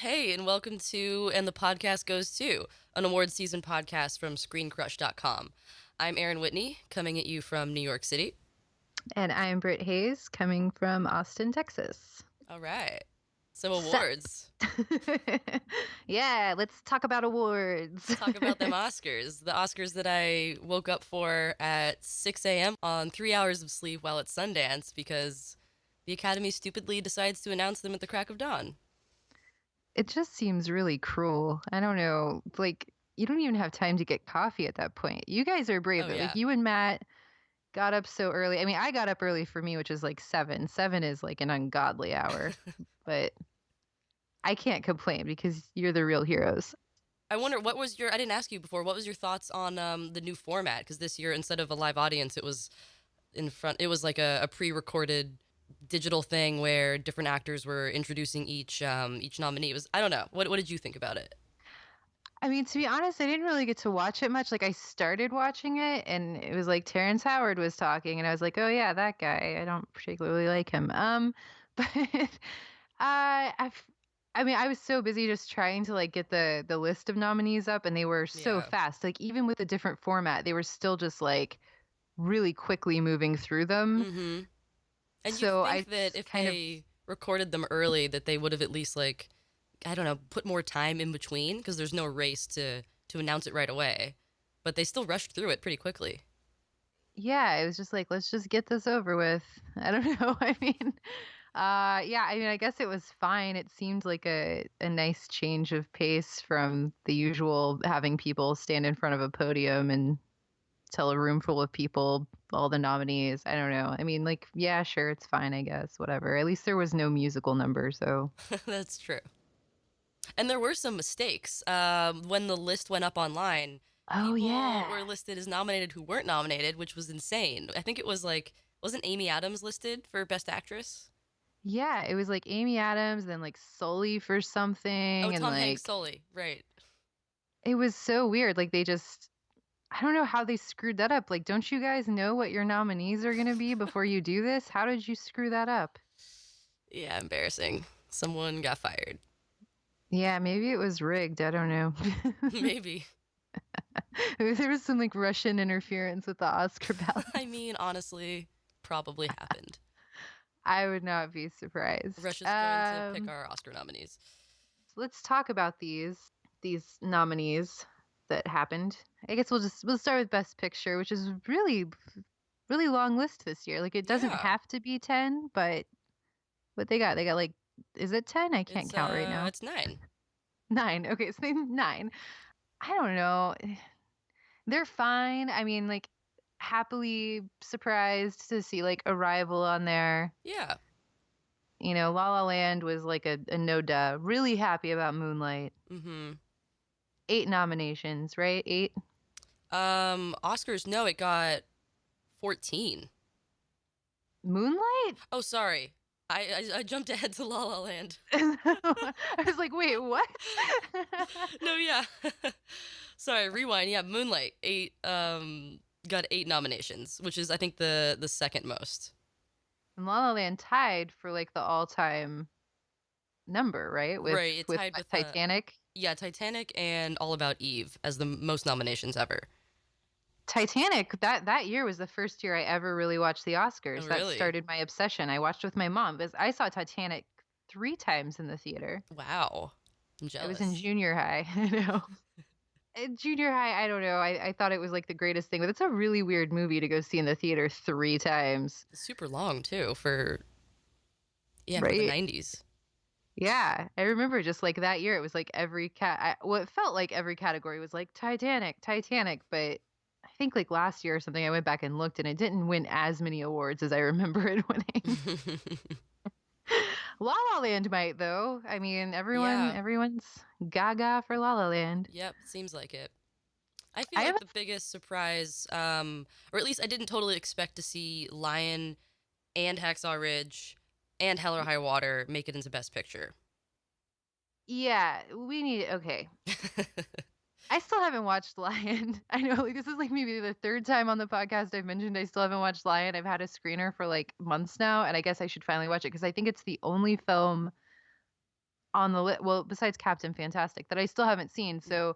Hey, and welcome to And the Podcast Goes To, an awards season podcast from ScreenCrush.com. I'm Erin Whitney, coming at you from New York City. And I'm Britt Hayes, coming from Austin, Texas. All right. Some So, awards. yeah, let's talk about awards. Let's talk about them Oscars. The Oscars that I woke up for at 6 a.m. on 3 hours of sleep while at Sundance because the Academy stupidly decides to announce them at the crack of dawn. It just seems really cruel. I don't know. Like, you don't even have time to get coffee at that point. You guys are brave, Oh, but yeah. like you and Matt got up so early. I mean, I got up early for me, which is like 7. 7 is like an ungodly hour, but I can't complain because you're the real heroes. I wonder, I didn't ask you before, what was your thoughts on the new format? Because this year, instead of a live audience, it was like a pre-recorded digital thing where different actors were introducing each nominee. I don't know. What did you think about it? I mean, to be honest, I didn't really get to watch it much. Like, I started watching it, and it was like Terrence Howard was talking, and I was like, "Oh yeah, that guy. I don't particularly like him." But I've, I mean, I was so busy just trying to like get the list of nominees up, and they were so Yeah. fast. Like, even with a different format, they were still just like really quickly moving through them. Mm-hmm. And you'd So think I that if kind of they recorded them early, that they would have at least like, I don't know, put more time in between because there's no race to announce it right away. But they still rushed through it pretty quickly. Yeah, it was just like, let's just get this over with. I don't know. I mean, yeah, I mean, I guess it was fine. It seemed like a nice change of pace from the usual having people stand in front of a podium and tell a room full of people all the nominees. I don't know. I mean, like, yeah, sure, it's fine, I guess, whatever. At least there was no musical number, so. That's true. And there were some mistakes. When the list went up online, Oh, people were yeah. listed as nominated who weren't nominated, which was insane. I think it was like, wasn't Amy Adams listed for Best Actress? Yeah, it was like Amy Adams, then like Sully for Oh, something, and Tom Hanks like solely, right. it was so weird. Like they just I don't know how they screwed that up. Like, don't you guys know what your nominees are going to be before you do this? How did you screw that up? Yeah, embarrassing. Someone got fired. Yeah, maybe it was rigged. I don't know. Maybe. Maybe there was some like Russian interference with the Oscar I ballots. mean, honestly, probably happened. I would not be surprised. Russia's going to pick our Oscar nominees. So let's talk about these nominees that happened. I guess we'll start with Best Picture, which is really long list this year. Like it doesn't Yeah, have to be 10, but what they got like is it 10? I can't it's count right now. it's 9. 9. Okay, so they 9. I don't know. They're fine. I mean, like, happily surprised to see like Arrival on there. Yeah. You know, La La Land was like a no duh. Really happy about Moonlight. Mm-hmm. 8 nominations, right? 8. Oscars, no, it got 14. Moonlight? Oh, sorry. I jumped ahead to La La Land. I was like, wait, what? No, yeah. Sorry, rewind. Yeah, Moonlight, 8 got 8 nominations, which is I think the second most. And La La Land tied for like the all-time number, right? With Right, it with tied with Titanic. yeah, Titanic and All About Eve as the most nominations ever. Titanic, that year was the first year I ever really watched the Oh, Oscars. That really? started my obsession. I watched with my mom because I saw Titanic 3 times in the theater. Wow. I'm I was in jealous. junior high, you know. In junior high, I don't know. I thought it was like the greatest thing, but it's a really weird movie to go see in the theater 3 times, Super long too for the right? 90s. Yeah, I remember just like that year, it was like well, it felt like every category was like Titanic, Titanic, but I think like last year or something, I went back and looked and it didn't win as many awards as I remember it winning. La La Land might though. I mean, Yeah. everyone's gaga for La La Land. Yep, seems like it. I feel I have like the biggest surprise, or at least I didn't totally expect to see Lion and Hacksaw Ridge and Hell or High Water make it into Best Picture. Yeah, we need okay. I still haven't watched Lion. I know like this is like maybe the third time on the podcast I've mentioned I still haven't watched Lion. I've had a screener for like months now, and I guess I should finally watch it because I think it's the only film on the list. Well, besides Captain Fantastic, that I still haven't seen. So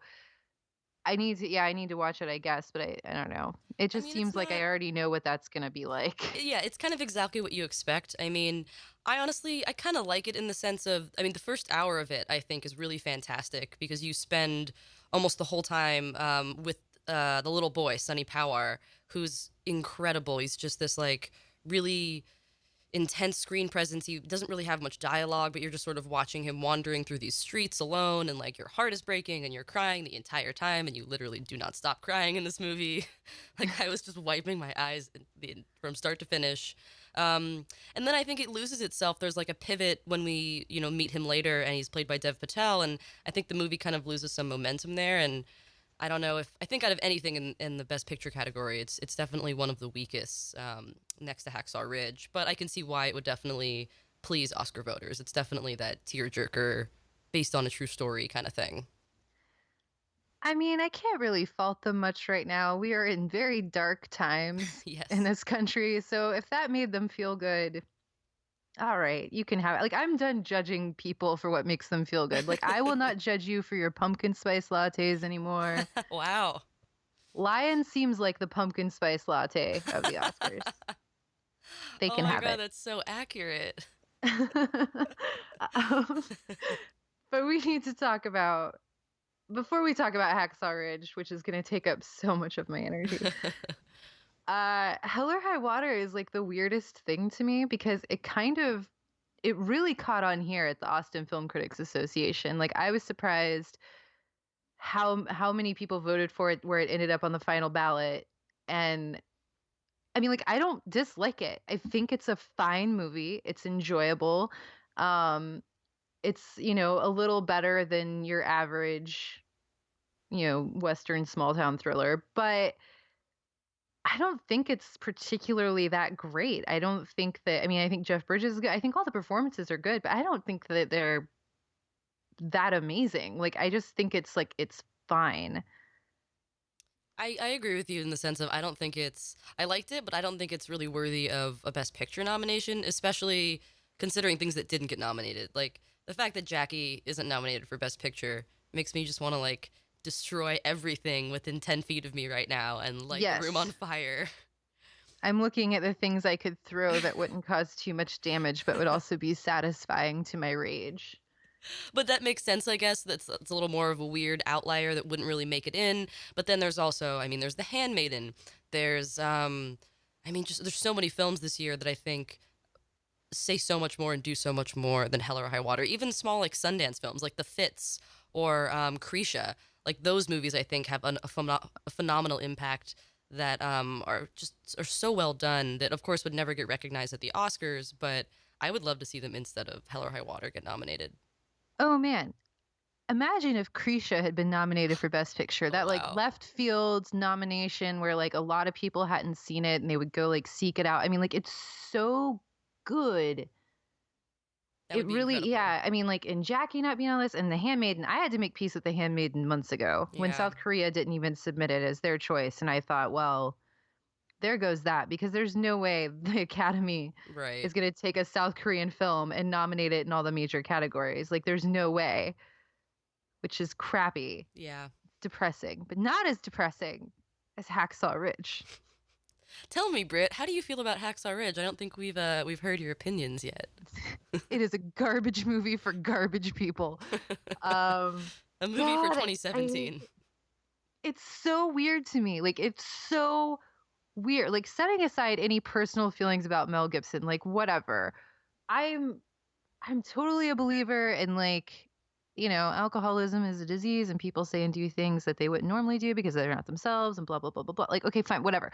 I need to watch it, I guess. But I don't know. It I just mean, it's seems like I not. already know what that's gonna be like. Yeah, it's kind of exactly what you expect. I mean, I kind of like it in the sense of, I mean, the first hour of it, I think, is really fantastic because you spend almost the whole time with the little boy, Sonny Powar, who's incredible. He's just this, like, really intense screen presence. He doesn't really have much dialogue, but you're just sort of watching him wandering through these streets alone, and like your heart is breaking and you're crying the entire time, and you literally do not stop crying in this movie. Like I was just wiping my eyes from start to finish. And then I think it loses itself. There's like a pivot when we, meet him later, and he's played by Dev Patel, and I think the movie kind of loses some momentum there. And I don't know if I think out of anything in the Best Picture category, it's definitely one of the weakest, next to Hacksaw Ridge. But I can see why it would definitely please Oscar voters. It's definitely that tearjerker, based on a true story kind of thing. I mean, I can't really fault them much right now. We are in very dark times in Yes. this country. So if that made them feel good, all right, you can have it. Like, I'm done judging people for what makes them feel good. Like, I will not judge you for your pumpkin spice lattes anymore. Wow. Lion seems like the pumpkin spice latte of the Oscars. They Oh can my have god, it. that's so accurate. Um, but we need to talk about, before we talk about Hacksaw Ridge, which is going to take up so much of my energy. Hell or High Water is like the weirdest thing to me because it really caught on here at the Austin Film Critics Association. Like I was surprised how many people voted for it where it ended up on the final ballot. And I mean, like, I don't dislike it. I think it's a fine movie. It's enjoyable. Um, it's, a little better than your average, Western small town thriller, but I don't think it's particularly that great. I don't think that, I mean, I think Jeff Bridges is good. I think all the performances are good, but I don't think that they're that amazing. Like, I just think it's like, it's fine. I agree with you in the sense of I liked it, but I don't think it's really worthy of a Best Picture nomination, especially considering things that didn't get nominated. Like the fact that Jackie isn't nominated for Best Picture makes me just want to like destroy everything within 10 feet of me right now and light the room on Yes. fire. I'm looking at the things I could throw that wouldn't cause too much damage, but would also be satisfying to my rage. But that makes sense, I guess. That's a little more of a weird outlier that wouldn't really make it in. But then there's also, I mean, there's The Handmaiden. There's, I mean, just there's so many films this year that I think say so much more and do so much more than Hell or High Water. Even small like Sundance films like The Fits or Krisha. Like those movies, I think have a phenomenal impact that are so well done that of course would never get recognized at the Oscars, but I would love to see them instead of Hell or High Water get nominated. Oh man, imagine if Krisha had been nominated for Best Picture. Oh That like wow, left field nomination where like a lot of people hadn't seen it and they would go like seek it out. I mean, like it's so good. that It would be really, incredible. yeah. I mean, like in Jackie not being on this and The Handmaiden, I had to make peace with The Handmaiden months ago when Yeah, South Korea didn't even submit it as their choice. And I thought, well, there goes that because there's no way the Academy right. is going to take a South Korean film and nominate it in all the major categories. Like, there's no way, which is crappy, Yeah. depressing, but not as depressing as Hacksaw Ridge. Tell me, Britt, how do you feel about Hacksaw Ridge? I don't think we've heard your opinions yet. It is a garbage movie for garbage people. Um, A movie for God, 2017. it's so weird to me. Like, it's so weird. Like, setting aside any personal feelings about Mel Gibson, like, whatever. I'm I'm totally a believer in like, alcoholism is a disease and people say and do things that they wouldn't normally do because they're not themselves and blah blah blah blah blah. Like, okay, fine, whatever.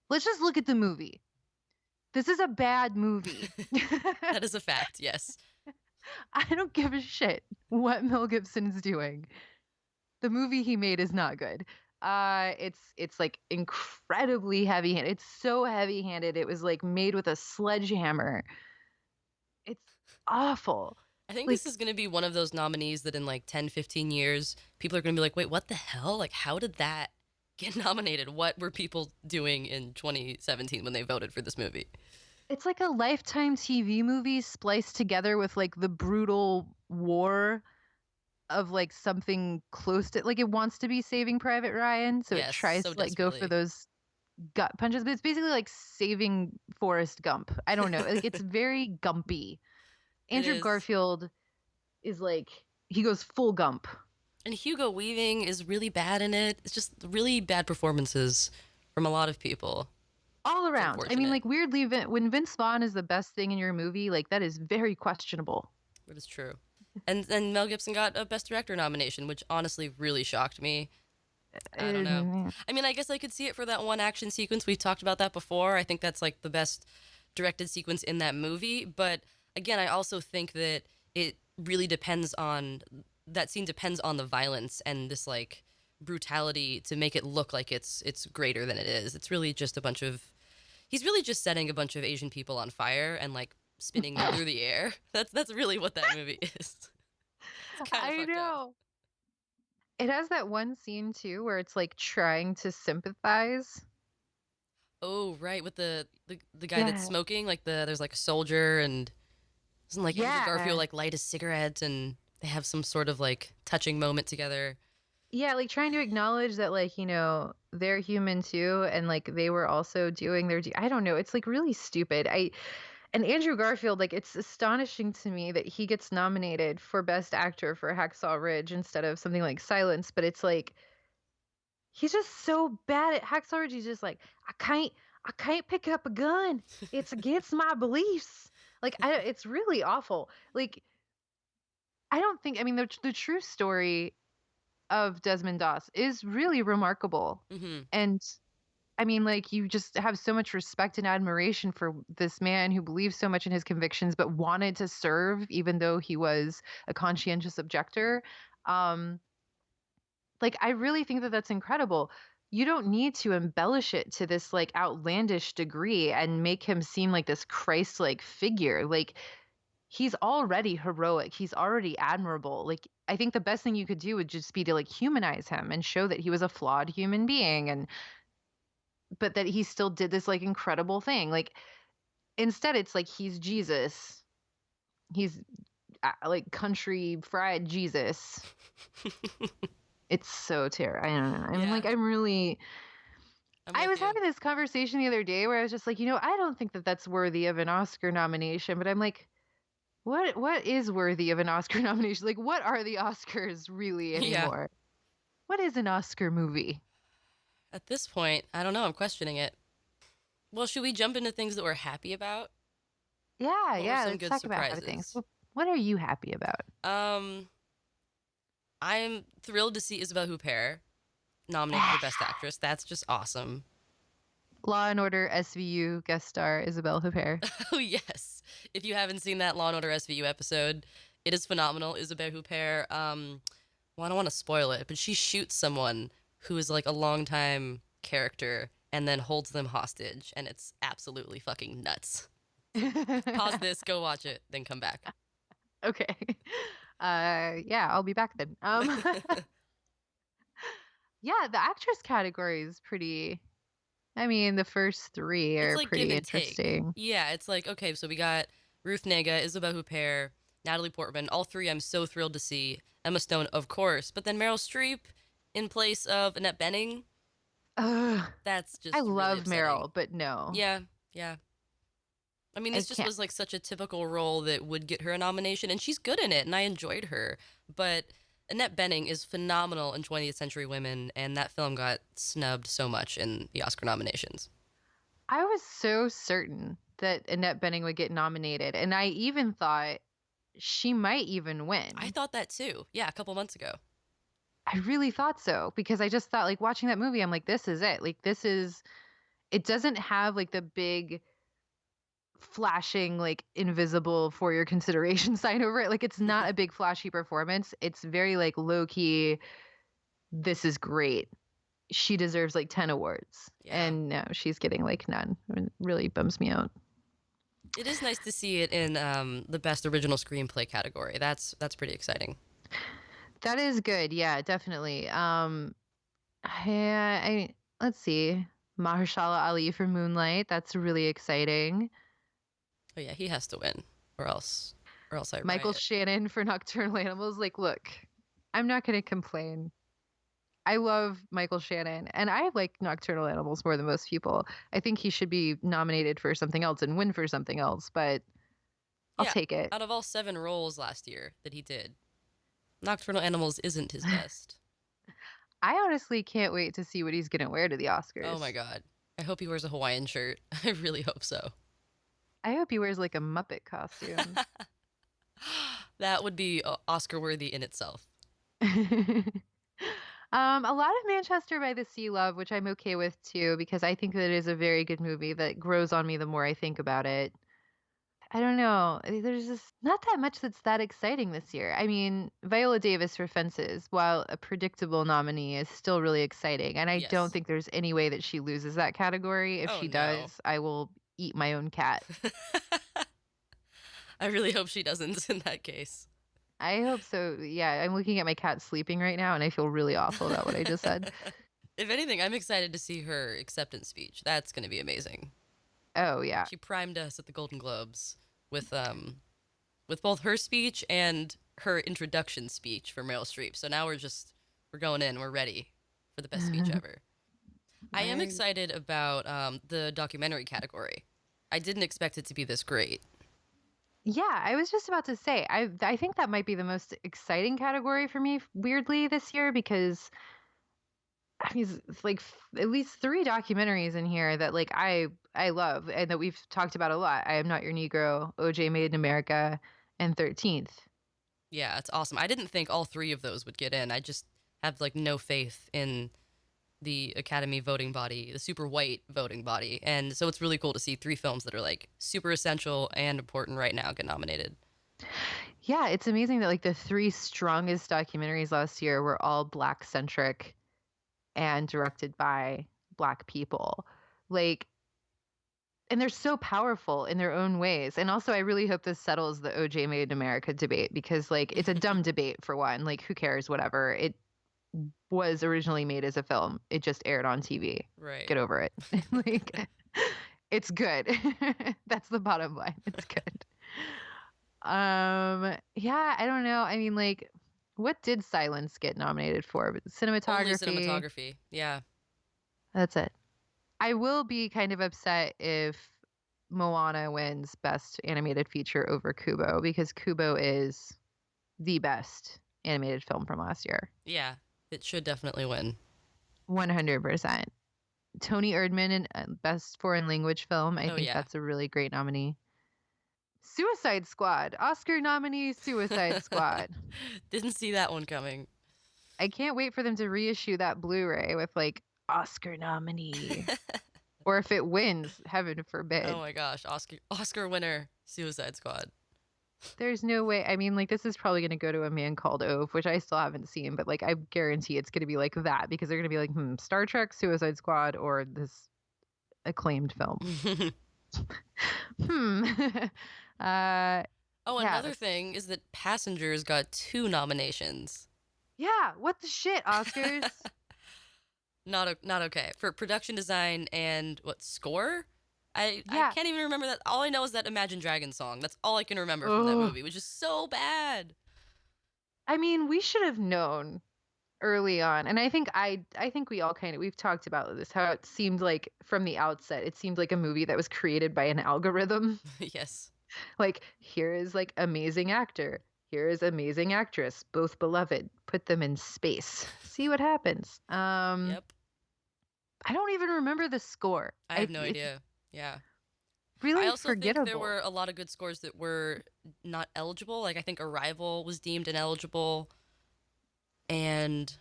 Let's just look at the movie. This is a bad movie. That is a fact, yes. I don't give a shit what Mel Gibson is doing. The movie he made is not good. It's like incredibly heavy-handed. It's so heavy-handed. It was like made with a sledgehammer. It's awful. I think this Like is going to be one of those nominees that in like 10, 15 years, people are going to be like, wait, what the hell? Like, how did that get nominated? What were people doing in 2017 when they voted for this movie? It's like a Lifetime TV movie spliced together with like the brutal war of like something close to like it wants to be Saving Private Ryan, so it Yes, tries so to like go for desperately. those gut punches, but it's basically like saving Forrest Gump. I don't know. Like it's very gumpy. It Andrew is. Garfield is like he goes full Gump And Hugo Weaving is really bad in it. It's just really bad performances from a lot of people. all It's around. I mean, unfortunate, like weirdly, when Vince Vaughn is the best thing in your movie, like that is very questionable. but it's true. And Mel Gibson got a Best Director nomination, which honestly really shocked me. I don't know. Uh, I mean, I guess I could see it for that one action sequence. We've talked about that before. I think that's like the best directed sequence in that movie. But again, I also think that it really depends on that scene depends on the violence and this like brutality to make it look like it's greater than it is. It's really just a bunch of he's really just setting a bunch of Asian people on fire and like spinning them through the air. That's really what that movie is. It's kind of I fucked up. know. It has that one scene too where it's like trying to sympathize. Oh, right, with the guy that's Yeah. smoking, like there's like a soldier and doesn't like Andrew Garfield Yeah. like light a cigarette and they have some sort of like touching moment together. Yeah, like trying to acknowledge that like, they're human too and like they were also doing their I don't know, it's like really stupid. I and Andrew Garfield, like it's astonishing to me that he gets nominated for Best Actor for Hacksaw Ridge instead of something like Silence, but it's like he's just so bad at Hacksaw Ridge. He's just like, I can't pick up a gun. It's against my beliefs. Like it's really awful. Like I don't think I mean the true story of Desmond Doss is really remarkable. Mm-hmm. And I mean, like, you just have so much respect and admiration for this man who believes so much in his convictions, but wanted to serve even though he was a conscientious objector. Um, like, I really think that that's incredible. You don't need to embellish it to this like outlandish degree and make him seem like this Christ-like figure. Like, he's already heroic. He's already admirable. Like, I think the best thing you could do would just be to like humanize him and show that he was a flawed human being and but that he still did this like incredible thing. Like instead it's like he's Jesus. He's like country fried Jesus. It's so terrible. I don't know. I'm Yeah, like I'm really I'm I with was you. having this conversation the other day where I was just like, I don't think that that's worthy of an Oscar nomination, but I'm like what is worthy of an Oscar nomination? Like what are the Oscars really Yeah. anymore? What is an Oscar movie? At this point, I don't know. I'm questioning it. Well, should we jump into things that we're happy about? Yeah, What were yeah, some let's good talk about happy things. surprises? What are you happy about? Um, I'm thrilled to see Isabelle Huppert nominated for Best Actress. That's just awesome. Law and Order SVU guest star Isabelle Huppert. Oh yes. If you haven't seen that Law and Order SVU episode, it is phenomenal. Isabelle Huppert. Well, I don't want to spoil it, but she shoots someone who is like a longtime character and then holds them hostage, and it's absolutely fucking nuts. So pause this, go watch it, then come back. Okay. Yeah, I'll be back then. Yeah, the actress category is pretty. I mean, the first three It's are like give pretty and take. interesting. Yeah, it's like okay, so we got Ruth Negga, Isabelle Huppert, Natalie Portman. All three I'm so thrilled to see. Emma Stone, of course, but then Meryl Streep in place of Annette Bening. Ugh, That's I just really love upsetting. Meryl, but no, Yeah, yeah. I mean, I this just can't. was like such a typical role that would get her a nomination, and she's good in it, and I enjoyed her. But Annette Bening is phenomenal in 20th Century Women, and that film got snubbed so much in the Oscar nominations. I was so certain that Annette Bening would get nominated, and I even thought she might even I win. thought that too. Yeah, a couple months ago. I really thought so because I just thought, like, watching that movie, I'm like, this is it. Like, this is. It doesn't have like the big flashing like invisible for your consideration sign over it. Like it's not a big flashy performance. It's very like low key. This is great. She deserves like 10 awards. Yeah. And no, she's getting like none. It really bums me out. It is nice to see it in the best original screenplay category. That's pretty exciting. That is good. Yeah, definitely. Let's see. Mahershala Ali for Moonlight. That's really exciting. Oh yeah, he has to win, or else I Michael riot. Shannon for Nocturnal Animals. Like, look, I'm not going to complain. I love Michael Shannon, and I like Nocturnal Animals more than most people. I think he should be nominated for something else and win for something else, but I'll Yeah, take it. out of all 7 roles last year that he did, Nocturnal Animals isn't his best. I honestly can't wait to see what he's going to wear to the Oh my Oscars. god. I hope he wears a Hawaiian shirt. I really hope so. I hope he wears like a Muppet costume. That would be Oscar worthy in itself. A lot of Manchester by the Sea love, which I'm okay with too, because I think that it is a very good movie that grows on me the more I think about it. I don't know. There's just not that much that's that exciting this year. I mean, Viola Davis for Fences, while a predictable nominee, is still really exciting. And I don't Yes. think there's any way that she loses that category. If Oh she no. does, I will eat my own cat. I really hope she doesn't in that case. I hope so. Yeah, I'm looking at my cat sleeping right now, and I feel really awful about what I just said. If anything, I'm excited to see her acceptance speech. That's going to be amazing. Oh, yeah. She primed us at the Golden Globes with both her speech and her introduction speech for Meryl Streep. So now we're going in. We're ready for the best speech ever. I am Right. excited about the documentary category. I didn't expect it to be this great. Yeah, I was just about to say, I think that might be the most exciting category for me, weirdly, this year because I mean, it's like at least three documentaries in here that like I love and that we've talked about a lot. I Am Not Your Negro, OJ Made in America, and 13th. Yeah, it's awesome. I didn't think all 3 of those would get in. I just have like no faith in the Academy voting body, the super white voting body. And so it's really cool to see 3 films that are like super essential and important right now get nominated. Yeah, it's amazing that like the three strongest documentaries last year were all black centric and directed by black people. Like, and they're so powerful in their own ways. And also, I really hope this settles the OJ Made in America debate because, like, it's a dumb debate for one. Like, who cares? Whatever. It was originally made as a film, it just aired on TV. Right. Get over it. Like, it's good. That's the bottom line. It's good. Yeah, I don't know. I mean, like, what did Silence get nominated for? Only Cinematography. cinematography. Yeah. That's it. I will be kind of upset if Moana wins Best Animated Feature over Kubo because Kubo is the best animated film from last year. Yeah. It should definitely win. 100%. Tony Erdman in Best Foreign Language Film. I Oh, think yeah. that's a really great nominee. Suicide Squad. Oscar nominee Suicide Squad. Didn't see that one coming. I can't wait for them to reissue that Blu-ray with like Oscar nominee. Or if it wins, heaven Oh forbid. my gosh. Oscar winner, Suicide Squad. There's no way. I mean, like, this is probably going to go to A Man Called Ove, which I still haven't seen, but like, I guarantee it's going to be like that because they're going to be like, Star Trek, Suicide Squad, or this acclaimed film. Hmm. uh, Oh, yeah, another thing is that Passengers got 2 nominations. yeah. What the shit, Oscars? Not okay for production design and what score. I Yeah. can't even remember that. All I know is that Imagine Dragons song. That's all I can remember from that Oh, movie, which is so bad. I mean, we should have known early on, and I think we all kind of we've talked about this how it seemed like from the outset it seemed like a movie that was created by an algorithm. Yes. Like, here is like amazing actor, here is amazing actress, both beloved, put them in space, see what happens. Yep. I don't even remember the score. I have no It's idea. Yeah. I really also think there forgettable. were a lot of good scores that were not eligible. Like I think Arrival was deemed ineligible and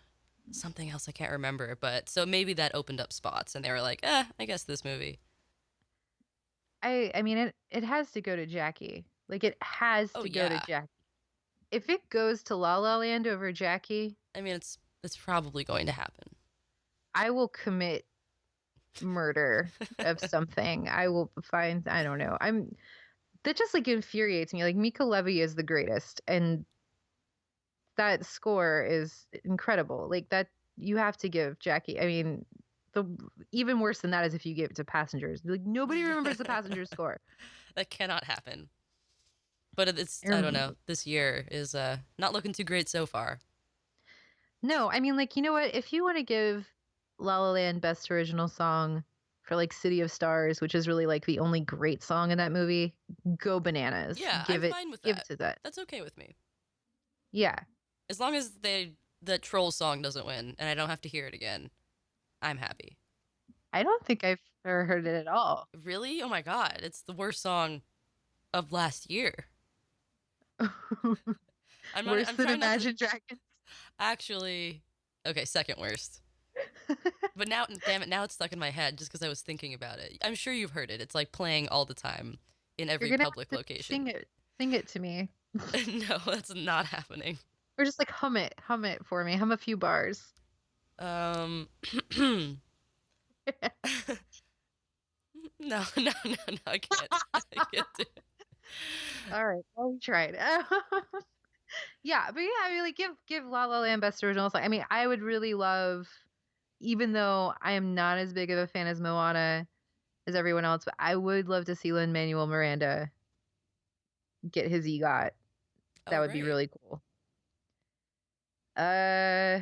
something else I can't remember, but so maybe that opened up spots and they were like, I guess this movie. I mean it has to go to Jackie. Like, it has Oh to go to yeah. Jackie. If it goes to La La Land over Jackie, I mean it's probably going to happen. I will commit murder of something. I will find, I don't know. That just like infuriates me. Like, Mika Levy is the greatest, and that score is incredible. Like, that you have to give Jackie. I mean, the even worse than that is if you give it to Passengers. Like nobody remembers the Passengers score. That cannot happen. But it's, I don't Er, know, this year is not looking too great so far. No, I mean, like, you know what? If you want to give La La Land Best Original Song for like City of Stars, which is really like the only great song in that movie, go bananas. Yeah, I'm Give it, fine with give it that. to that. That's okay with me. Yeah, As long as the troll song doesn't win and I don't have to hear it again, I'm happy. I don't think I've ever heard it at all. Really? Oh my god, it's the worst song of last year. Worse I'm than trying not to Imagine Dragons. actually. Okay, second worst. But now, damn it, now it's stuck in my head just because I was thinking about it. I'm sure you've heard it. It's like playing all the time in You're every gonna public have to location. sing it to me, No, that's not happening. or just like hum it for me, hum a few bars. Um, no, no, no, no, I can't. I can't do it. All right, well we tried. Yeah, but yeah, I mean, like give La La Land Best Original Song. I mean, I would really love, even though I am not as big of a fan as Moana as everyone else, but I would love to see Lin-Manuel Miranda get his EGOT. That Oh, would be right. really cool. Uh,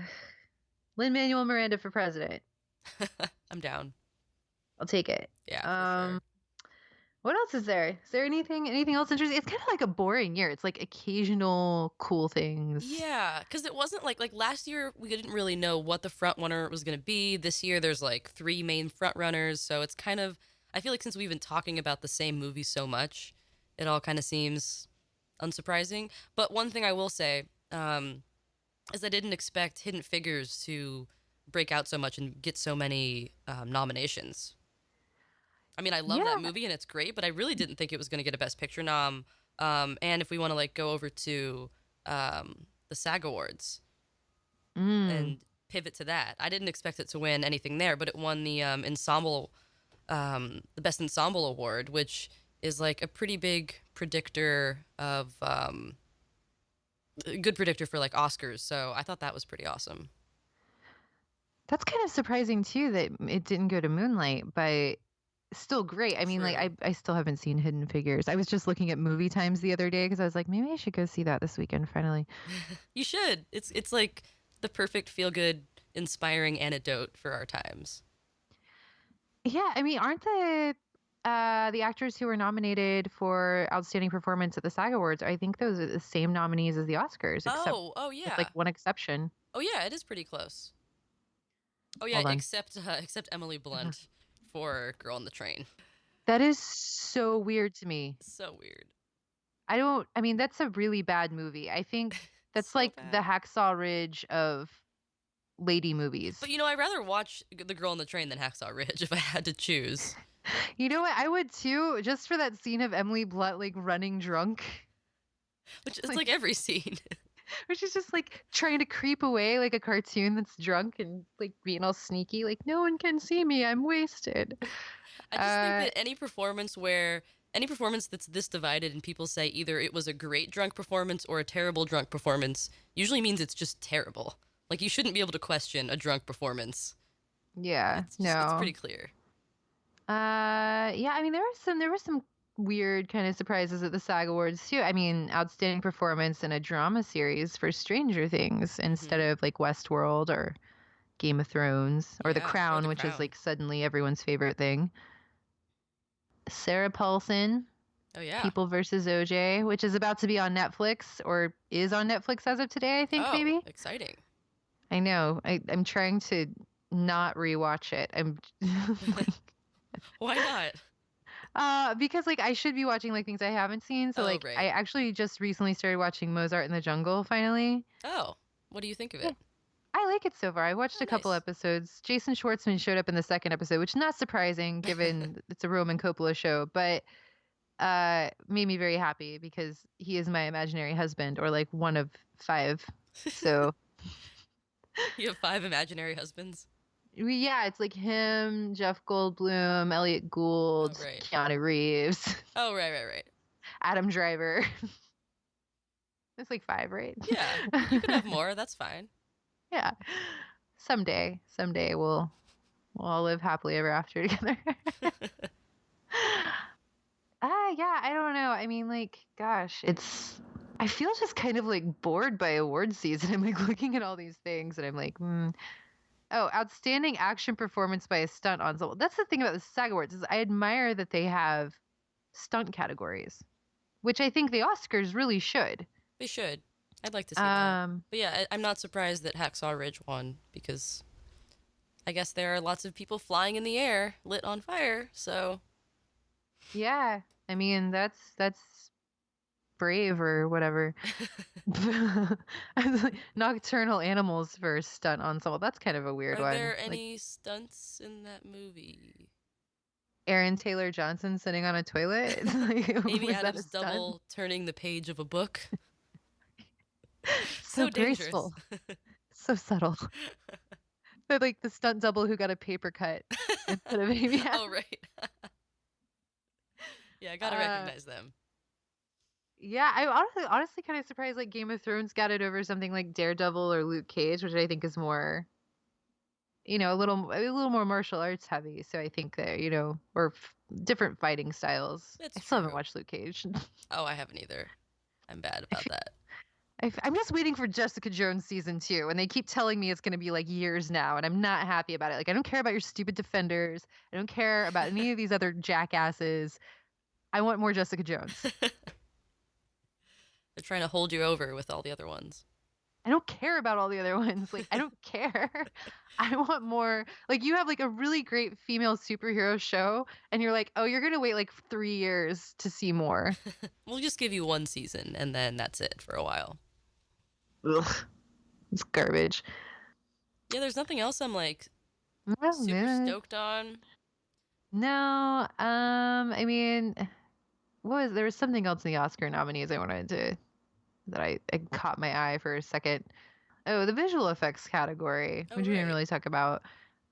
Lin-Manuel Miranda for president. I'm down. I'll take it. Yeah, for Um, sure. what else is there? Is there anything else interesting? It's kind of like a boring year. It's like occasional cool things. Yeah, because it wasn't like last year we didn't really know what the front runner was going to be. This year there's like three main front runners, so it's kind of, I feel like since we've been talking about the same movie so much, it all kind of seems unsurprising. But one thing I will say is I didn't expect Hidden Figures to break out so much and get so many nominations. I mean, I love that Yeah. movie and it's great, but I really didn't think it was going to get a Best Picture nom. And if we want to like go over to the SAG Awards Mm. and pivot to that, I didn't expect it to win anything there, but it won the the Best Ensemble Award, which is like a pretty big predictor of a good predictor for like Oscars. So I thought that was pretty awesome. That's kind of surprising too that it didn't go to Moonlight, but still great. I mean, like True. I still haven't seen Hidden Figures. I was just looking at movie times the other day because I was like, maybe I should go see that this weekend finally. You should. It's like the perfect feel good, inspiring anecdote for our times. Yeah, I mean, aren't the actors who were nominated for outstanding performance at the SAG Awards? I think those are the same nominees as the Oscars, except Oh with yeah. like one exception. Oh yeah, it is pretty close. Oh yeah, Hold on. except Emily Blunt for Girl on the Train. That is so weird to me. So weird. I mean, that's a really bad movie. I think that's So like the bad. Hacksaw Ridge of lady movies. But you know, I'd rather watch The Girl on the Train than Hacksaw Ridge if I had to choose. You know what? I would too, just for that scene of Emily Blunt like running drunk. Which is Like like every scene. where she's just like trying to creep away like a cartoon that's drunk and like being all sneaky, like no one can see me, I'm wasted. I just think Uh that any performance that's this divided and people say either it was a great drunk performance or a terrible drunk performance usually means it's just terrible. Like you shouldn't be able to question a drunk performance. yeah, It's no. pretty clear. Yeah, I mean there were some weird kind of surprises at the SAG Awards too. I mean, outstanding performance in a drama series for Stranger Things instead Mhm. of like Westworld or Game of Thrones or The Yeah, or Crown, The which is Crown. like suddenly everyone's favorite thing. Sarah Paulson, Oh yeah. People versus OJ, which is about to be on Netflix or is on Netflix as of today, I think Oh, maybe. exciting. I know. I'm trying to not rewatch it. I'm like, Why not? because like I should be watching like things I haven't seen. So Oh, like I right. actually just recently started watching Mozart in the Jungle finally. Oh, what do you think of Yeah. it? I like it so far. I watched Oh, a couple nice. episodes. Jason Schwartzman showed up in the second episode, which is not surprising given it's a Roman Coppola show, but made me very happy because he is my imaginary husband or like one of five. So You have five imaginary husbands? yeah, it's like him, Jeff Goldblum, Elliot Oh, Gould, right. Keanu Reeves, Oh, right, right, right. Adam Driver. It's like five, right? Yeah, you could have more. That's fine. Yeah. Someday we'll we'll all live happily ever after together. Yeah, I don't know. I mean, like, gosh, I feel just kind of like bored by award season. I'm like looking at all these things and I'm like, oh, outstanding action performance by a stunt ensemble. That's the thing about the SAG Awards is I admire that they have stunt categories, which I think the Oscars really should. They should. I'd like to see that. Um, But yeah, I'm not surprised that Hacksaw Ridge won because I guess there are lots of people flying in the air, lit on fire. So yeah, I mean that's brave or whatever. Nocturnal animals for a stunt ensemble. That's kind of a weird are one. there Like any stunts in that movie? Aaron Taylor Johnson sitting on a toilet. Like, Maybe was that a Adam's stunt? double turning the page of a book. So So dangerous. graceful, so subtle. But like the stunt double who got a paper cut instead of Amy Oh, Adams. right. Yeah, I gotta Uh, recognize them. yeah, I'm honestly kind of surprised like Game of Thrones got it over something like Daredevil or Luke Cage, which I think is more, a little more martial arts heavy. So I think that, or different fighting styles. It's I still haven't true. watched Luke Cage. Oh, I haven't either. I'm bad I about feel, that. I'm just waiting for Jessica Jones season 2, and they keep telling me it's going to be like years now, and I'm not happy about it. Like I don't care about your stupid defenders. I don't care about any of these other jackasses. I want more Jessica Jones. They're trying to hold you over with all the other ones. I don't care about all the other ones. Like, I don't care. I want more. Like, you have like a really great female superhero show, and you're like, oh, you're gonna wait like 3 years to see more. We'll just give you one season and then that's it for a while. Ugh, it's garbage. Yeah, there's nothing else I'm like Well, super yeah. stoked on. No, I mean, there was something else in the Oscar nominees that I caught my eye for a second. Oh, the visual effects category, Oh, which we didn't right. really talk about.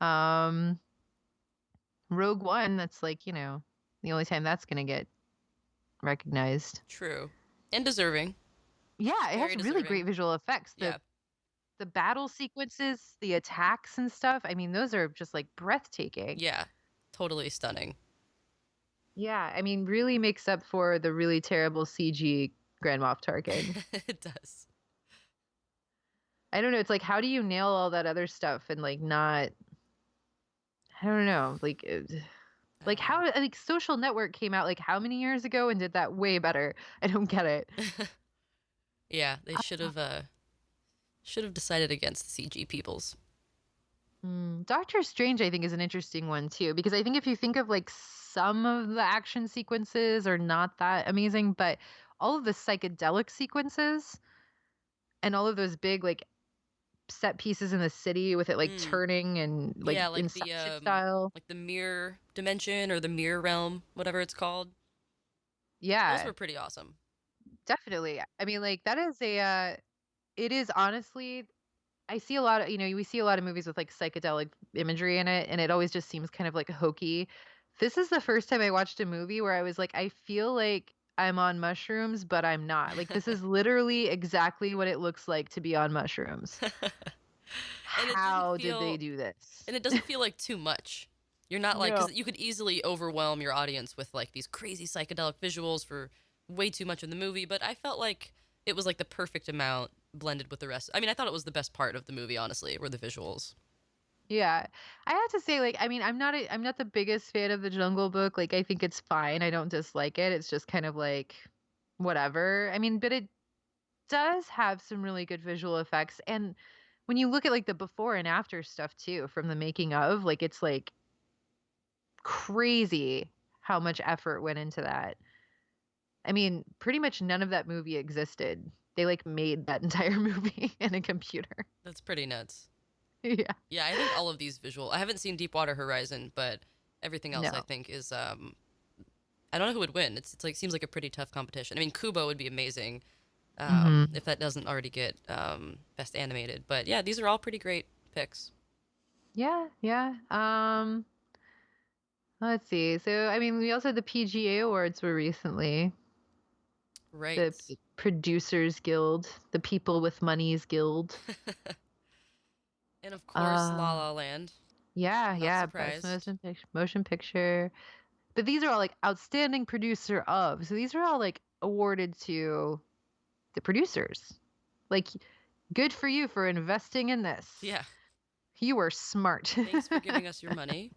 Um, Rogue One, that's like, the only time that's gonna get recognized. True. And deserving. Yeah, it Very has really deserving. great visual effects. The Yeah. the battle sequences, the attacks and stuff. I mean, those are just like breathtaking. Yeah. Totally stunning. Yeah, I mean, really makes up for the really terrible CG Grand Moff Tarkin. It does. I don't know. It's like, how do you nail all that other stuff and like not? I don't know. I Like don't know. how like Social Network came out like how many years ago and did that way better. I don't get it. Yeah, they should have decided against the CG peoples. Doctor Strange, I think, is an interesting one too, because I think if you think of like some of the action sequences are not that amazing, but all of the psychedelic sequences and all of those big like set pieces in the city with it like Mm. turning and like Yeah, Inception style. like the mirror dimension or the mirror realm, whatever it's called. Those Yeah, were pretty awesome. definitely. I mean, like that is it is honestly, I see a lot of, we see a lot of movies with like psychedelic imagery in it, and it always just seems kind of like hokey. This is the first time I watched a movie where I was like, I feel like I'm on mushrooms, but I'm not. Like, this is literally exactly what it looks like to be on mushrooms. and it didn't How did they feel do this? and it doesn't feel like too much. You're not like No. cuz you could easily overwhelm your audience with like these crazy psychedelic visuals for way too much of the movie, but I felt like it was like the perfect amount blended with the rest. I mean, I thought it was the best part of the movie, honestly, were the visuals. Yeah. I have to say, like, I mean, I'm not the biggest fan of the Jungle Book. Like, I think it's fine. I don't dislike it. It's just kind of like whatever. I mean, but it does have some really good visual effects. And when you look at like the before and after stuff too from the making of, like it's like crazy how much effort went into that. I mean, pretty much none of that movie existed. They like made that entire movie in a computer. That's pretty nuts. Yeah. Yeah, I think all of these visual. I haven't seen Deepwater Horizon, but everything else I No. think is I don't know who would win. It's like seems like a pretty tough competition. I mean, Kubo would be amazing Hmm. if that doesn't already get best animated. But yeah, these are all pretty great picks. Yeah, yeah. Let's see. So, I mean, we also had the PGA Awards were recently. Right. The Producers Guild, the People with Money's Guild. And of course, La Uh, La Land. Yeah, Not yeah, best surprised. motion picture. But these are all like outstanding producer of. So these are all like awarded to the producers. Like, good for you for investing in this. Yeah. You were smart. Thanks for giving us your money.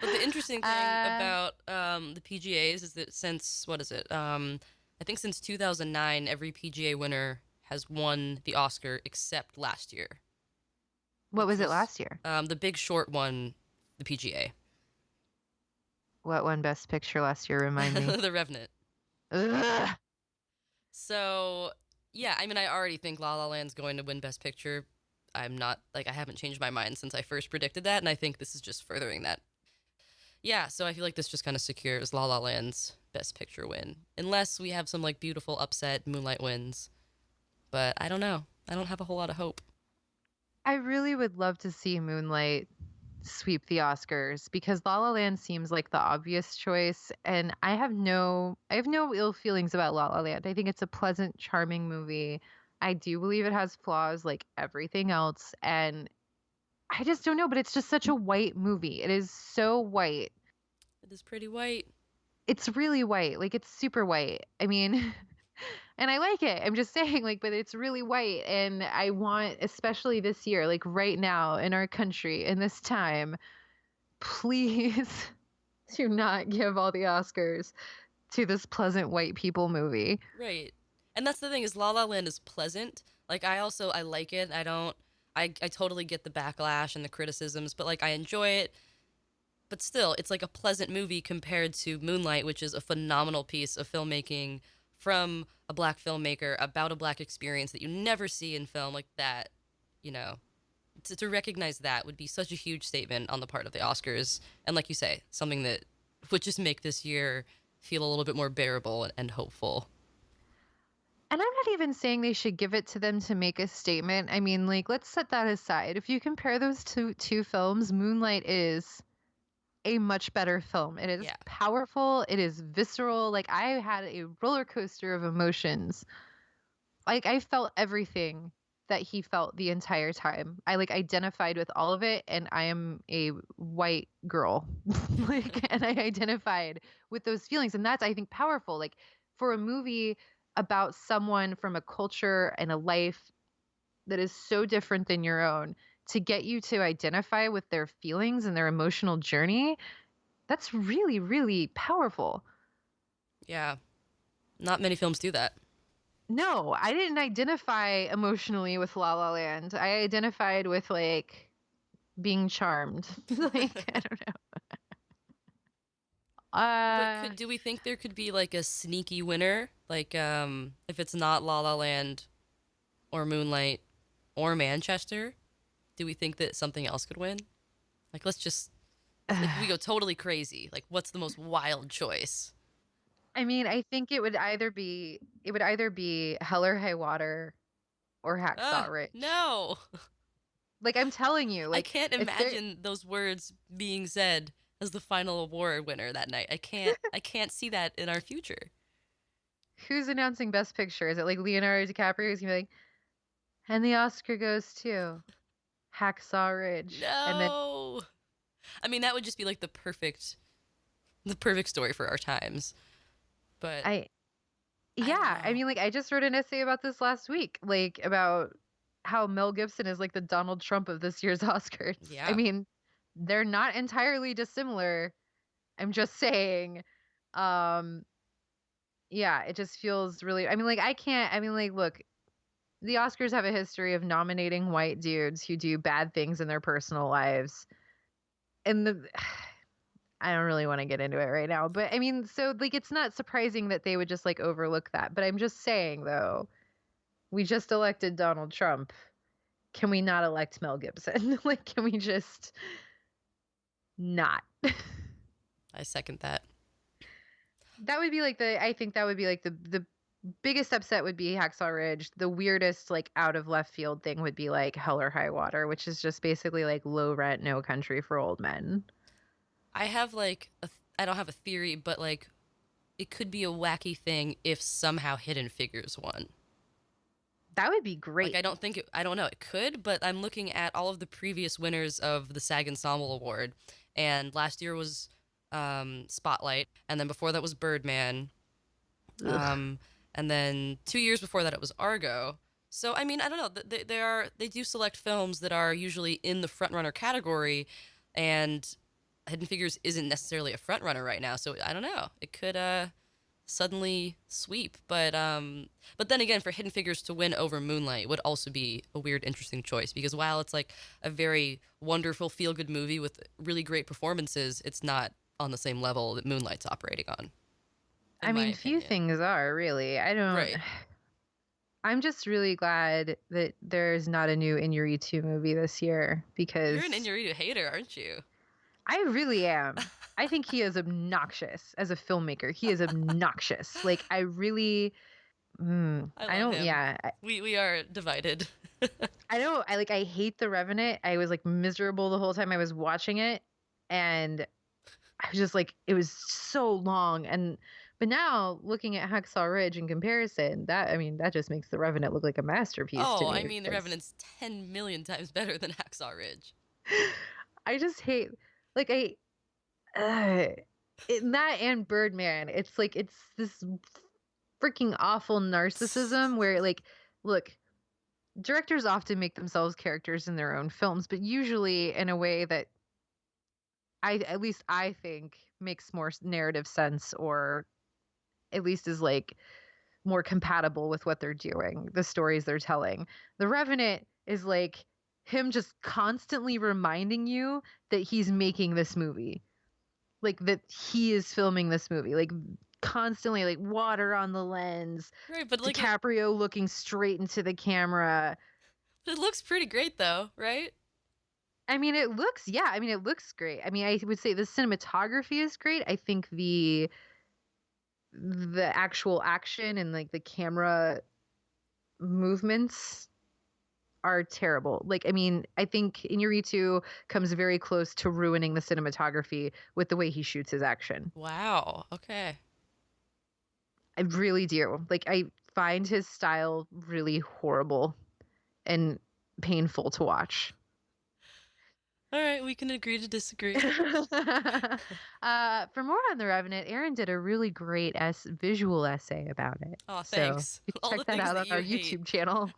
But the interesting thing uh, about the PGAs is that since, what is it? I think since 2009, every PGA winner has won the Oscar except last year, what which was it was last year? the Big Short won the PGA. What won Best Picture last year? Remind me. The Revenant. Ugh. So, yeah, I mean, I already think La La Land's going to win Best Picture. I'm not, like, I haven't changed my mind since I first predicted that, and I think this is just furthering that. Yeah, so I feel like this just kind of secures La La Land's Best Picture win. Unless we have some, like, beautiful upset Moonlight wins. But I don't know. I don't have a whole lot of hope. I really would love to see Moonlight sweep the Oscars because La La Land seems like the obvious choice, and I have no ill feelings about La La Land. I think it's a pleasant, charming movie. I do believe it has flaws like everything else, and I just don't know, but it's just such a white movie. It is so white. It is pretty white. It's really white. Like it's super white. I mean, and I like it. I'm just saying, like, but it's really white. And I want, especially this year, like right now in our country, in this time, please do not give all the Oscars to this pleasant white people movie. Right. And that's the thing is La La Land is pleasant. Like I like it. I totally get the backlash and the criticisms, but like I enjoy it. But still, it's like a pleasant movie compared to Moonlight, which is a phenomenal piece of filmmaking from a black filmmaker about a black experience that you never see in film like that. You know, to recognize that would be such a huge statement on the part of the Oscars. And like you say, something that would just make this year feel a little bit more bearable and hopeful. And I'm not even saying they should give it to them to make a statement. I mean, like, let's set that aside. If you compare those two films, Moonlight is a much better film. It is Yeah. powerful, it is visceral. Like I had a roller coaster of emotions. Like I felt everything that he felt the entire time. I like identified with all of it and I am a white girl. Like and I identified with those feelings and that's I think powerful like for a movie about someone from a culture and a life that is so different than your own to get you to identify with their feelings and their emotional journey. That's really, really powerful. Yeah. Not many films do that. No, I didn't identify emotionally with La La Land. I identified with like being charmed. Like, I don't know. But do we think there could be like a sneaky winner? Like if it's not La La Land or Moonlight or Manchester, do we think that something else could win? Like let's just if we go totally crazy, like what's the most wild choice? I mean, I think it would either be Hell or High Water or Hacksaw Ridge. No. Like I'm telling you, I like can't if there imagine those words being said as the final award winner that night. I can't see that in our future. who's announcing Best Picture? Is it like Leonardo DiCaprio? Is gonna be like, and the Oscar goes to Hacksaw Ridge, and then No. I mean that would just be like the perfect story for our times. But I I don't yeah, I know. mean, like I just wrote an essay about this last week, like about how Mel Gibson is like the Donald Trump of this year's Oscars. I Yeah. mean, they're not entirely dissimilar. I'm just saying. Um, yeah, it just feels really I mean, like I can't I mean, like look, the Oscars have a history of nominating white dudes who do bad things in their personal lives. And the I don't really want to get into it right now, but I mean, so like it's not surprising that they would just like overlook that. But I'm just saying though, we just elected Donald Trump. Can we not elect Mel Gibson? Like, can we just not? I second that. That would be like I think that would be like the biggest upset would be Hacksaw Ridge. The weirdest, like, out of left field thing would be like Hell or High Water, which is just basically like low rent, no country for old men. I have like I don't have a theory, but like it could be a wacky thing if somehow Hidden Figures won. That would be Like, great. I don't know, it could, but I'm looking at all of the previous winners of the SAG Ensemble Award, and last year was Spotlight, and then before that was Birdman, Ugh. um, and then 2 years before that it was Argo. So I mean, I don't know. They do select films that are usually in the frontrunner category, and Hidden Figures isn't necessarily a frontrunner right now. So I don't know. It could suddenly sweep, but then again, for Hidden Figures to win over Moonlight would also be a weird, interesting choice because while it's like a very wonderful, feel good movie with really great performances, it's not on the same level that Moonlight's operating on, I in my mean, few opinion. things are really. I don't. Right. I'm just really glad that there's not a new Inuyutu movie this year You're an because Inuyasha hater, aren't you? I really am. I think he is obnoxious as a filmmaker. He is obnoxious. Like I really, I I love don't. him. Yeah, We are divided. I don't. I like. I hate The Revenant. I was like miserable the whole time I was watching it, and I was just like, it was so long. And but now looking at Hacksaw Ridge in comparison, that I mean, that just makes The Revenant look like a masterpiece to Oh, I me mean, The because Revenant's 10 million times better than Hacksaw Ridge. I just hate like uh, in that and Birdman. It's like it's this freaking awful narcissism where like, look, directors often make themselves characters in their own films, but usually in a way that at least I think makes more narrative sense or at least is like more compatible with what they're doing, the stories they're telling. The Revenant is like him just constantly reminding you that he's making this movie. Like that he is filming this movie. Like constantly like water on the lens, Right, but like DiCaprio looking straight into the camera. it looks pretty great though, right? I mean, it looks, yeah, I mean, it looks great. I mean, I would say the cinematography is great. I think the actual action and like the camera movements are terrible. Like, I mean, I think Inuritu comes very close to ruining the cinematography with the way he shoots his action. Wow. Okay. I really do. Like, I find his style really horrible and painful to watch. All right, we can agree to disagree. For more on The Revenant, Erin did a really great visual essay about it. Oh, So thanks. you can All the check that things out that on our you hate. YouTube channel.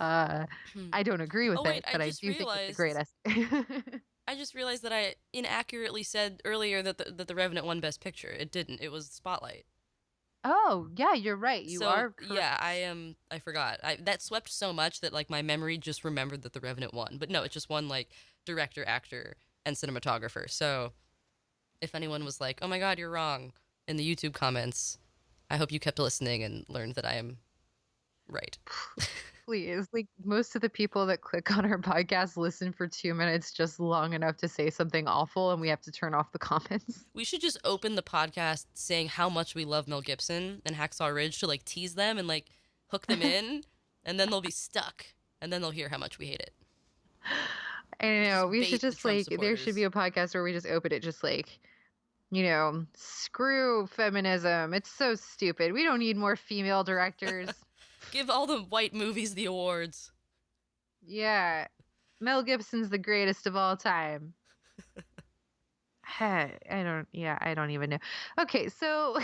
Uh, I don't agree Oh with wait, it, but I do think it's a great essay. I just realized that I inaccurately said earlier that the Revenant won Best Picture. It didn't. It was Spotlight. Oh, yeah, you're right. You So are yeah, correct. I forgot. That swept so much that like my memory just remembered that the Revenant won. But no, it just won like director, actor, and cinematographer. So if anyone was like, "Oh my God, you're wrong," in the YouTube comments, I hope you kept listening and learned that I am right. Please, like most of the people that click on our podcast listen for 2 minutes just long enough to say something awful, and we have to turn off the comments. We should just open the podcast saying how much we love Mel Gibson and Hacksaw Ridge to like tease them and like hook them in, and then they'll be stuck, and then they'll hear how much we hate it. I don't know. Just We should bait the just Trump like there should be supporters. a podcast where we just open it just like, screw feminism. It's so stupid. We don't need more female directors. Give all the white movies the awards. Yeah. Mel Gibson's the greatest of all time. I don't even know. Okay, so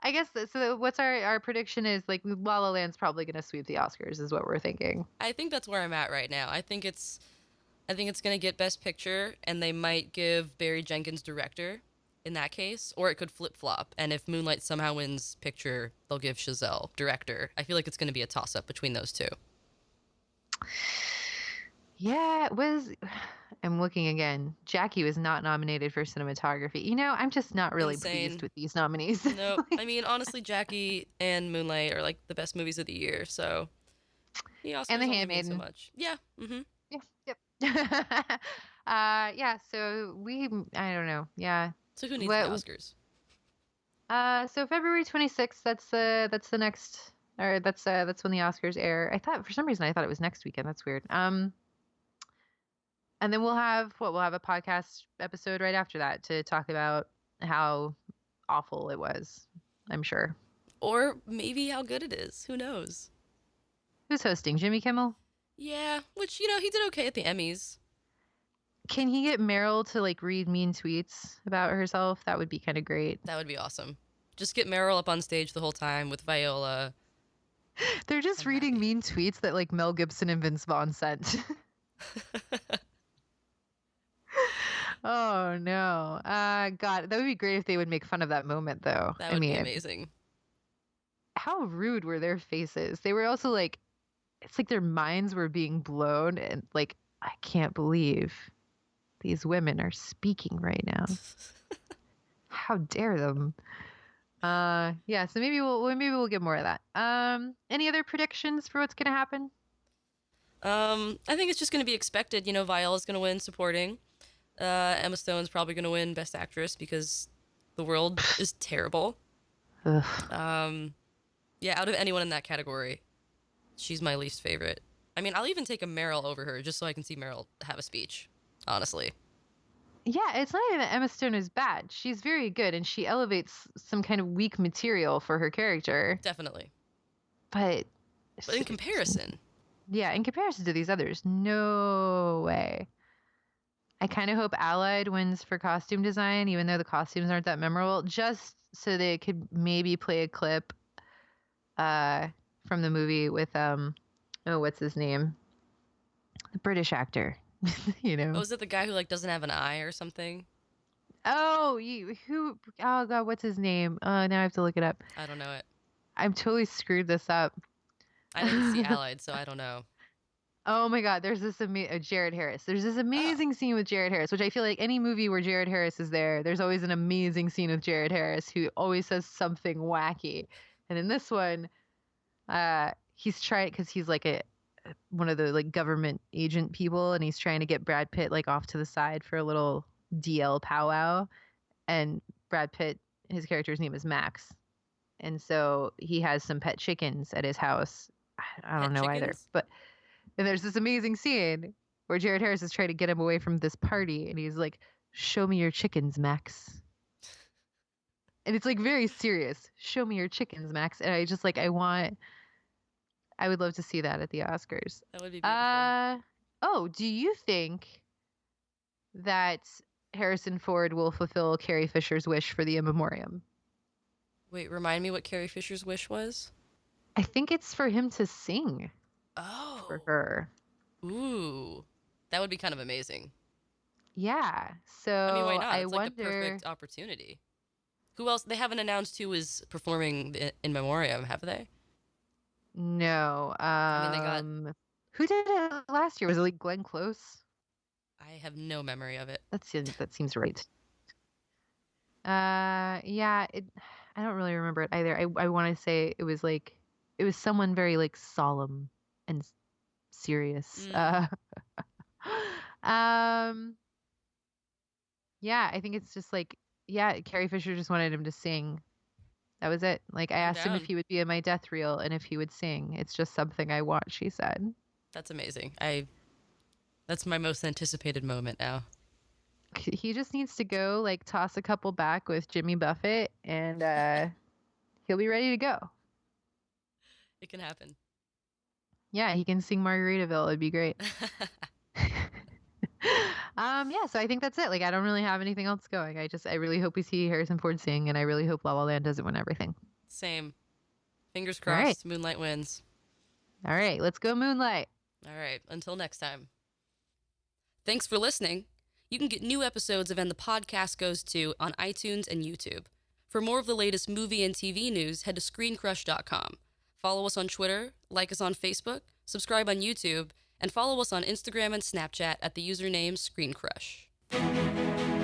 I guess so what's our prediction is like La La Land's probably going to sweep the Oscars is what we're thinking. I think that's where I'm at right now. I think it's gonna get Best Picture, and they might give Barry Jenkins director in that case, or it could flip flop. And if Moonlight somehow wins picture, they'll give Chazelle director. I feel like it's gonna be a toss up between those two. Yeah, it was I'm looking again. Jackie was not nominated for cinematography. I'm just not really pleased Insane. with these nominees. Nope. I Like, mean, honestly, Jackie and Moonlight are like the best movies of the year, so the and The Oscars only mean so Handmaiden. much. Yeah. Mm-hmm. Yeah, yep. Yeah, so I don't know. Yeah. So who needs the What Oscars? so February 26th, that's the next or that's when the Oscars air. I thought for some reason I thought it was next weekend. That's weird. And then we'll have a podcast episode right after that to talk about how awful it was, I'm sure. Or maybe how good it is. Who knows? Who's hosting? Jimmy Kimmel? Yeah, which, you know, he did okay at the Emmys. Can he get Meryl to like read mean tweets about herself? That would be kind of great. That would be awesome. Just get Meryl up on stage the whole time with Viola. They're just I'm reading happy. mean tweets that like Mel Gibson and Vince Vaughn sent. Oh no. God, that would be great if they would make fun of that moment though. That I would be mean, amazing. how rude were their faces? They were also like, it's like their minds were being blown and like, I can't believe these women are speaking right now. How dare them? Yeah, so maybe we'll get more of that. Any other predictions for what's gonna happen? I think it's just going to be expected. You know, Viola's going to win supporting. Emma Stone's probably going to win Best Actress because the world is terrible. Ugh. Yeah, out of anyone in that category, she's my least favorite. I mean, I'll even take a Meryl over her just so I can see Meryl have a speech, honestly. Yeah, it's not even that Emma Stone is bad. She's very good and she elevates some kind of weak material for her character. Definitely. But But in comparison, yeah, in comparison to these others, no way. I kind of hope Allied wins for costume design, even though the costumes aren't that memorable, just so they could maybe play a clip uh, from the movie with oh, what's his name? The British actor, you oh, know. is it the guy who like doesn't have an eye or something? Oh, who? Oh God, what's his name? Now I have to look it up. I don't know it. I'm totally screwed this up. I didn't see Allied, so I don't know. Oh my God, there's this Jared Harris. There's this Oh, amazing scene with Jared Harris, which I feel like any movie where Jared Harris is there, there's always an amazing scene with Jared Harris who always says something wacky. And in this one, he's trying because he's like a one of the like government agent people, and he's trying to get Brad Pitt like off to the side for a little DL powwow. And Brad Pitt, his character's name is Max, and so he has some pet chickens at his house. I pet don't know either, chickens? but and there's this amazing scene where Jared Harris is trying to get him away from this party, and he's like, "Show me your chickens, Max." And it's like very serious. Show me your chickens, Max. And I just like I would love to see that at the Oscars. That would be beautiful. Oh, do you think that Harrison Ford will fulfill Carrie Fisher's wish for the in memoriam? Wait, remind me what Carrie Fisher's wish was? I think it's for him to sing for Oh, her. ooh, that would be kind of amazing. Yeah. I mean, why So not? I It's like the wonder. perfect opportunity. Who else? They haven't announced who is performing the in memoriam, have they? No. I mean, they got. Who did it last year? Was it like Glenn Close? I have no memory of it. That seems right. Yeah, I don't really remember it either. I want to say it was someone very like solemn and serious. Mm, Um, yeah, I think it's just like yeah, Carrie Fisher just wanted him to sing. That was it. Like I I'm asked him if down. he would be in my death reel and if he would sing. It's just something I want, she said. That's amazing. That's my most anticipated moment now. He just needs to go like toss a couple back with Jimmy Buffett and he'll be ready to go. It can happen. Yeah, he can sing Margaritaville. It'd be great. Yeah, so I think that's it. Like I don't really have anything else going. I really hope we see Harrison Ford sing and I really hope La La Land doesn't win everything. Same. Fingers All right. crossed. Moonlight wins. All right, let's go Moonlight. All right. Until next time. Thanks for listening. You can get new episodes of And the Podcast Goes To on iTunes and YouTube. For more of the latest movie and TV news, head to ScreenCrush.com. Follow us on Twitter, like us on Facebook, subscribe on YouTube, and follow us on Instagram and Snapchat at the username ScreenCrush.